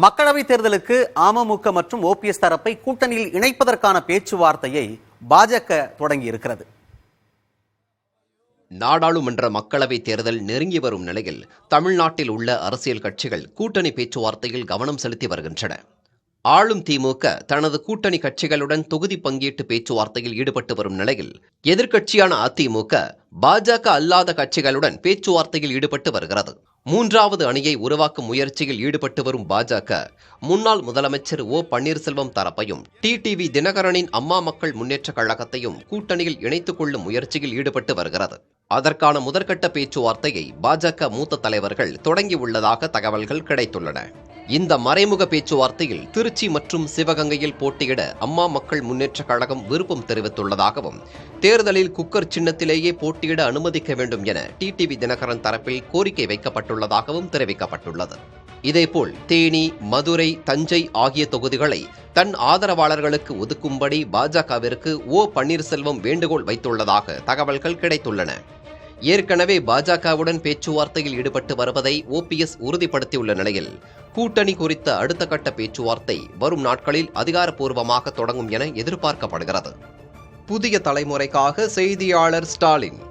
மக்களவைத் தேர்தலுக்கு அமமுக மற்றும் ஓபிஎஸ் தரப்பை கூட்டணியில் இணைப்பதற்கான பேச்சுவார்த்தையை பாஜக தொடங்கி இருக்கிறது. நாடாளுமன்ற மக்களவைத் தேர்தல் நெருங்கி வரும் நிலையில் தமிழ்நாட்டில் உள்ள அரசியல் கட்சிகள் கூட்டணி பேச்சுவார்த்தையில் கவனம் செலுத்தி வருகின்றன. ஆளும் திமுக தனது கூட்டணி கட்சிகளுடன் தொகுதி பங்கீட்டு பேச்சுவார்த்தையில் ஈடுபட்டு வரும் நிலையில் எதிர்க்கட்சியான அதிமுக பாஜக அல்லாத கட்சிகளுடன் பேச்சுவார்த்தையில் ஈடுபட்டு வருகிறது. மூன்றாவது அணியை உருவாக்கும் முயற்சியில் ஈடுபட்டு வரும் பாஜக முன்னாள் முதலமைச்சர் ஓ பன்னீர்செல்வம் தரப்பையும் டிடிவி தினகரனின் அம்மா மக்கள் முன்னேற்றக் கழகத்தையும் கூட்டணியில் இணைத்துக் கொள்ளும் முயற்சியில் ஈடுபட்டு வருகிறது. அதற்கான முதற்கட்ட பேச்சுவார்த்தையை பாஜக மூத்த தலைவர்கள் தொடங்கியுள்ளதாக தகவல்கள் கிடைத்துள்ளன. இந்த மறைமுக பேச்சுவார்த்தையில் திருச்சி மற்றும் சிவகங்கையில் போட்டியிட அம்மா மக்கள் முன்னேற்றக் கழகம் விருப்பம் தெரிவித்துள்ளதாகவும், தேர்தலில் குக்கர் சின்னத்திலேயே போட்டியிட அனுமதிக்க வேண்டும் என டிடிவி தினகரன் தரப்பில் கோரிக்கை வைக்கப்பட்டுள்ளதாகவும் தெரிவிக்கப்பட்டுள்ளது. இதேபோல் தேனி, மதுரை, தஞ்சை ஆகிய தொகுதிகளை தன் ஆதரவாளர்களுக்கு ஒதுக்கும்படி பாஜகவிற்கு ஓ பன்னீர்செல்வம் வேண்டுகோள் வைத்துள்ளதாக தகவல்கள் கிடைத்துள்ளன. ஏற்கனவே பாஜகவுடன் பேச்சுவார்த்தையில் ஈடுபட்டு வருவதை ஓபிஎஸ் உறுதிப்படுத்தியுள்ள நிலையில் கூட்டணி குறித்த அடுத்த கட்ட பேச்சுவார்த்தை வரும் நாட்களில் அதிகாரப்பூர்வமாக தொடங்கும் என எதிர்பார்க்கப்படுகிறது. புதிய தலைமுறைக்காக செய்தியாளர் ஸ்டாலின்.